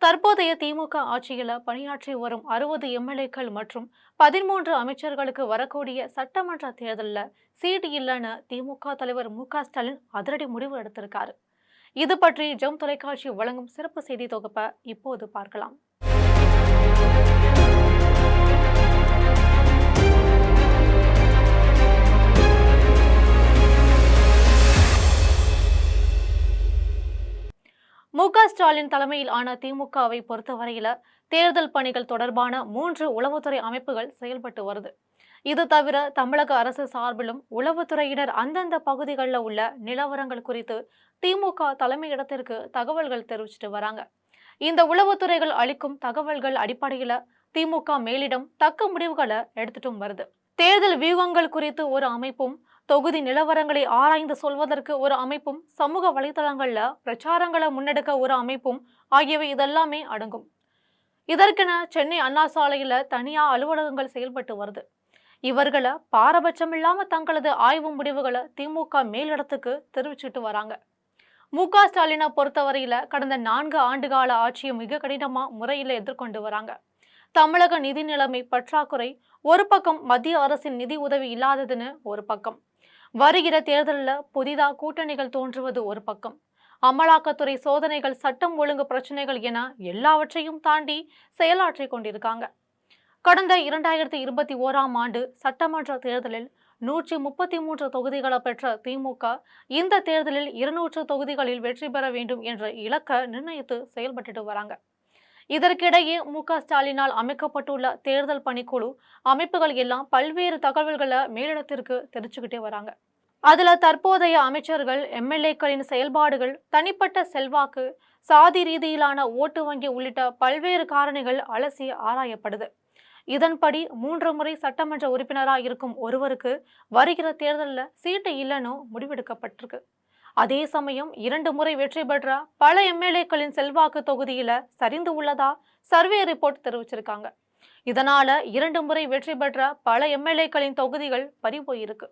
தற்போதைய திமுக ஆட்சியில் பணியாற்றி வரும் 60 எம்எல்ஏக்கள் மற்றும் 13 அமைச்சர்களுக்கு வரக்கூடிய சட்டமன்ற தேர்தலில் சீட் இல்லைன்னு திமுக தலைவர் மு.க.ஸ்டாலின் அதிரடி முடிவு எடுத்திருக்காரு. இது பற்றி ஜெம் தொலைக்காட்சி வழங்கும் சிறப்பு செய்தி தொகுப்பை இப்போது பார்க்கலாம். மு.க.ஸ்டாலின் தலைமையில் ஆன திமுகவை பொறுத்தவரையில தேர்தல் பணிகள் தொடர்பான 3 உளவுத்துறை அமைப்புகள் செயல்பட்டு வருது. இது தவிர தமிழக அரசு சார்பிலும் உளவுத்துறையினர் அந்தந்த பகுதிகளில் உள்ள நிலவரங்கள் குறித்து திமுக தலைமையிடத்திற்கு தகவல்கள் தெரிவிச்சுட்டு வராங்க. இந்த உளவுத்துறைகள் அளிக்கும் தகவல்கள் அடிப்படையில திமுக மேலிடம் தக்க முடிவுகளை எடுத்துட்டும் வருது. தேர்தல் வியூகங்கள் குறித்து ஒரு அமைப்பும், தொகுதி நிலவரங்களை ஆராய்ந்து சொல்வதற்கு ஒரு அமைப்பும், சமூக வலைதளங்கள்ல பிரச்சாரங்களை முன்னெடுக்க ஒரு அமைப்பும் ஆகியவை இதெல்லாமே அடங்கும். இதற்கென சென்னை அண்ணா சாலையில தனியா அலுவலகங்கள் செயல்பட்டு வருது. இவர்களை பாரபட்சமில்லாம தங்களது ஆய்வு முடிவுகளை திமுக மேலிடத்துக்கு தெரிவிச்சுட்டு வராங்க. மு.க.ஸ்டாலினை பொறுத்தவரையில கடந்த 4 ஆண்டுகால ஆட்சியை மிக கடினமா முறையில எதிர்கொண்டு வராங்க. தமிழக நிதி நிலைமை பற்றாக்குறை ஒரு பக்கம், மத்திய அரசின் நிதி உதவி இல்லாததுன்னு ஒரு பக்கம், வருகிற தேர்தலில் புதிதா கூட்டணிகள் தோன்றுவது ஒரு பக்கம், அமலாக்கத்துறை சோதனைகள், சட்டம் ஒழுங்கு பிரச்சனைகள் என எல்லாவற்றையும் தாண்டி செயலாற்றி கொண்டிருக்காங்க. கடந்த 2021ஆம் ஆண்டு சட்டமன்ற தேர்தலில் 133 தொகுதிகளை பெற்ற திமுக இந்த தேர்தலில் 200 தொகுதிகளில் வெற்றி பெற வேண்டும் என்ற இலக்கை நிர்ணயித்து செயல்பட்டு வராங்க. இதற்கிடையே மு.க.ஸ்டாலினால் அமைக்கப்பட்டுள்ள தேர்தல் பணிக்குழு அமைப்புகள் எல்லாம் பல்வேறு தகவல்களை மேலிடத்திற்கு தெரிஞ்சுக்கிட்டே வராங்க. அதுல தற்போதைய அமைச்சர்கள், எம்எல்ஏக்களின் செயல்பாடுகள், தனிப்பட்ட செல்வாக்கு, சாதி ரீதியிலான ஓட்டு வங்கி உள்ளிட்ட பல்வேறு காரணிகள் அலசி ஆராயப்படுது. இதன்படி 3 முறை சட்டமன்ற உறுப்பினராக இருக்கும் ஒருவருக்கு வருகிற தேர்தலில் சீட்டு இல்லைன்னு முடிவெடுக்கப்பட்டிருக்கு. அதே சமயம் 2 முறை வெற்றி பெற்ற பல எம்எல்ஏக்களின் செல்வாக்கு தொகுதியில சரிந்து உள்ளதா சர்வே ரிப்போர்ட் தெரிவிச்சிருக்காங்க. இதனால 2 முறை வெற்றி பெற்ற பல எம்எல்ஏக்களின் தொகுதிகள் பறிபோயிருக்கு.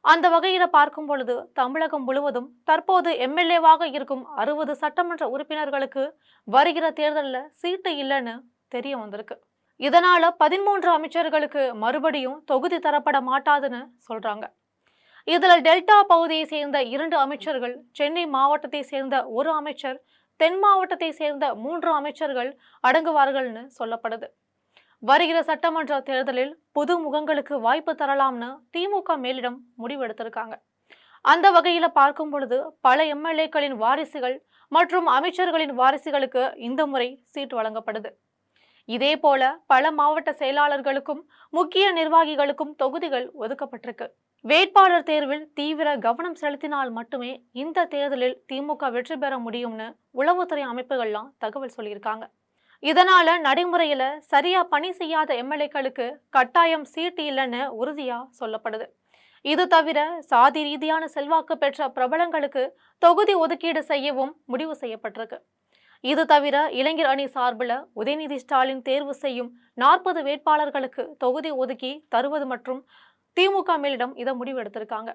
அந்த வகையில பார்க்கும் பொழுது தமிழகம் முழுவதும் தற்போது எம்எல்ஏவாக இருக்கும் 60 சட்டமன்ற உறுப்பினர்களுக்கு வருகிற தேர்தலில் சீட்டு இல்லைன்னு தெரிய வந்திருக்கு. இதனால 13 அமைச்சர்களுக்கு மறுபடியும் தொகுதி தரப்பட மாட்டாதுன்னு சொல்றாங்க. இதுல டெல்டா பகுதியை சேர்ந்த 2 அமைச்சர்கள், சென்னை மாவட்டத்தை சேர்ந்த 1 அமைச்சர், தென் மாவட்டத்தை சேர்ந்த 3 அமைச்சர்கள் அடங்குவார்கள்னு சொல்லப்படுது. வருகிற சட்டமன்ற தேர்தலில் புது முகங்களுக்கு வாய்ப்பு தரலாம்னு திமுக மேலிடம் முடிவெடுத்திருக்காங்க. அந்த வகையில பார்க்கும் பொழுது பல எம்எல்ஏக்களின் வாரிசுகள் மற்றும் அமைச்சர்களின் வாரிசுகளுக்கு இந்த முறை சீட் வழங்கப்படுது. இதே போல பல மாவட்ட செயலாளர்களுக்கும் முக்கிய நிர்வாகிகளுக்கும் தொகுதிகள் ஒதுக்கப்பட்டிருக்கு. வேட்பாளர் தேர்வில் தீவிர கவனம் செலுத்தினால் மட்டுமே இந்த தேர்தலில் திமுக வெற்றி பெற முடியும்னு உளவுத்துறை அமைப்புகள்லாம் தகவல் சொல்லியிருக்காங்க. இதனால நடைமுறையில சரியா பணி செய்யாத எம்எல்ஏக்களுக்கு கட்டாயம் சீட்டு இல்லைன்னு உறுதியா சொல்லப்படுது. இது தவிர சாதி ரீதியான செல்வாக்கு பெற்ற பிரபலங்களுக்கு தொகுதி ஒதுக்கீடு செய்யவும் முடிவு செய்யப்பட்டிருக்கு. இது தவிர இளைஞர் அணி சார்பில் உதயநிதி ஸ்டாலின் தேர்வு செய்யும் 40 வேட்பாளர்களுக்கு தொகுதி ஒதுக்கி தருவது மற்றும் திமுக மேலிடம் இதை முடிவெடுத்திருக்காங்க.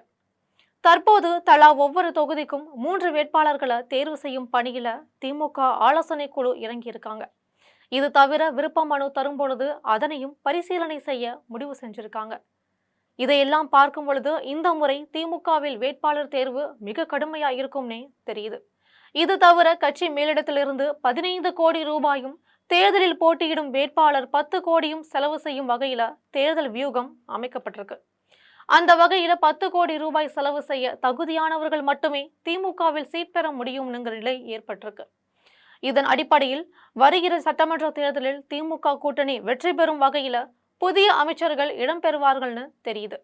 தற்போது தலா ஒவ்வொரு தொகுதிக்கும் 3 வேட்பாளர்களை தேர்வு செய்யும் பணியில திமுக ஆலோசனை குழு இறங்கியிருக்காங்க. இது தவிர விருப்ப மனு தரும் பொழுது அதனையும் பரிசீலனை செய்ய முடிவு செஞ்சிருக்காங்க. இதையெல்லாம் பார்க்கும் பொழுது இந்த முறை திமுகவில் வேட்பாளர் தேர்வு மிக கடுமையா இருக்கும்னே தெரியுது. இது தவிர கட்சி மேலிடத்திலிருந்து 15 கோடி ரூபாயும், தேர்தலில் போட்டியிடும் வேட்பாளர் 10 கோடியும் செலவு செய்யும் வகையில தேர்தல் வியூகம் அமைக்கப்பட்டிருக்கு. அந்த வகையில 10 கோடி ரூபாய் செலவு செய்ய தகுதியானவர்கள் மட்டுமே திமுகவில் சீட் பெற முடியும்ங்கிற நிலை ஏற்பட்டிருக்கு. இதன் அடிப்படையில் வருகிற சட்டமன்ற தேர்தலில் திமுக கூட்டணி வெற்றி பெறும் வகையில புதிய அமைச்சர்கள் இடம்பெறுவார்கள்னு தெரியுது.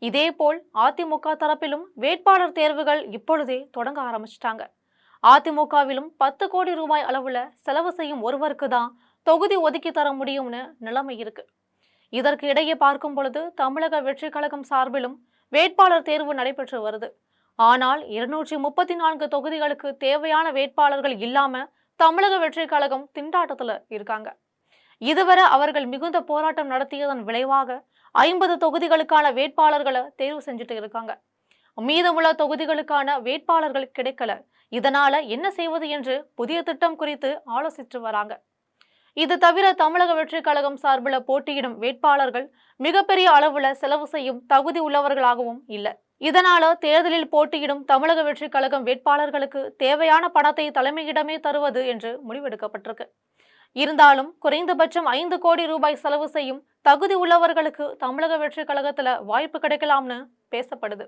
இதேபோல் அதிமுக தரப்பிலும் வேட்பாளர் தேர்வுகள் இப்பொழுதே தொடங்க ஆரம்பிச்சிட்டாங்க. அதிமுகவிலும் 10 கோடி ரூபாய் அளவுல செலவு செய்யும் ஒருவருக்கு தான் தொகுதி ஒதுக்கி தர முடியும்னு நிலைமை இருக்கு. இதற்கு இடையே பார்க்கும் பொழுது தமிழக வெற்றி கழகம் சார்பிலும் வேட்பாளர் தேர்வு நடைபெற்று வருது. ஆனால் 234 தொகுதிகளுக்கு தேவையான வேட்பாளர்கள் இல்லாம தமிழக வெற்றி கழகம் திண்டாட்டத்துல இருக்காங்க. இதுவரை அவர்கள் மிகுந்த போராட்டம் நடத்தியதன் விளைவாக 50 தொகுதிகளுக்கான வேட்பாளர்களை தேர்வு செஞ்சுட்டு இருக்காங்க. மீதமுள்ள தொகுதிகளுக்கான வேட்பாளர்கள் கிடைக்கல. இதனால என்ன செய்வது என்று புதிய திட்டம் குறித்து ஆலோசித்து வராங்க. இது தவிர தமிழக வெற்றிக் கழகம் சார்பில் போட்டியிடும் வேட்பாளர்கள் மிகப்பெரிய அளவுல செலவு செய்யும் தகுதி உள்ளவர்களாகவும் இல்லை. இதனால தேர்தலில் போட்டியிடும் தமிழக வெற்றிக் கழகம் வேட்பாளர்களுக்கு தேவையான பணத்தை தலைமையிடமே தருவது என்று முடிவெடுக்கப்பட்டிருக்கு. இருந்தாலும் குறைந்தபட்சம் 5 கோடி ரூபாய் செலவு செய்யும் தகுதி உள்ளவர்களுக்கு தமிழக வெற்றிக் கழகத்துல வாய்ப்பு கிடைக்கலாம்னு பேசப்படுது.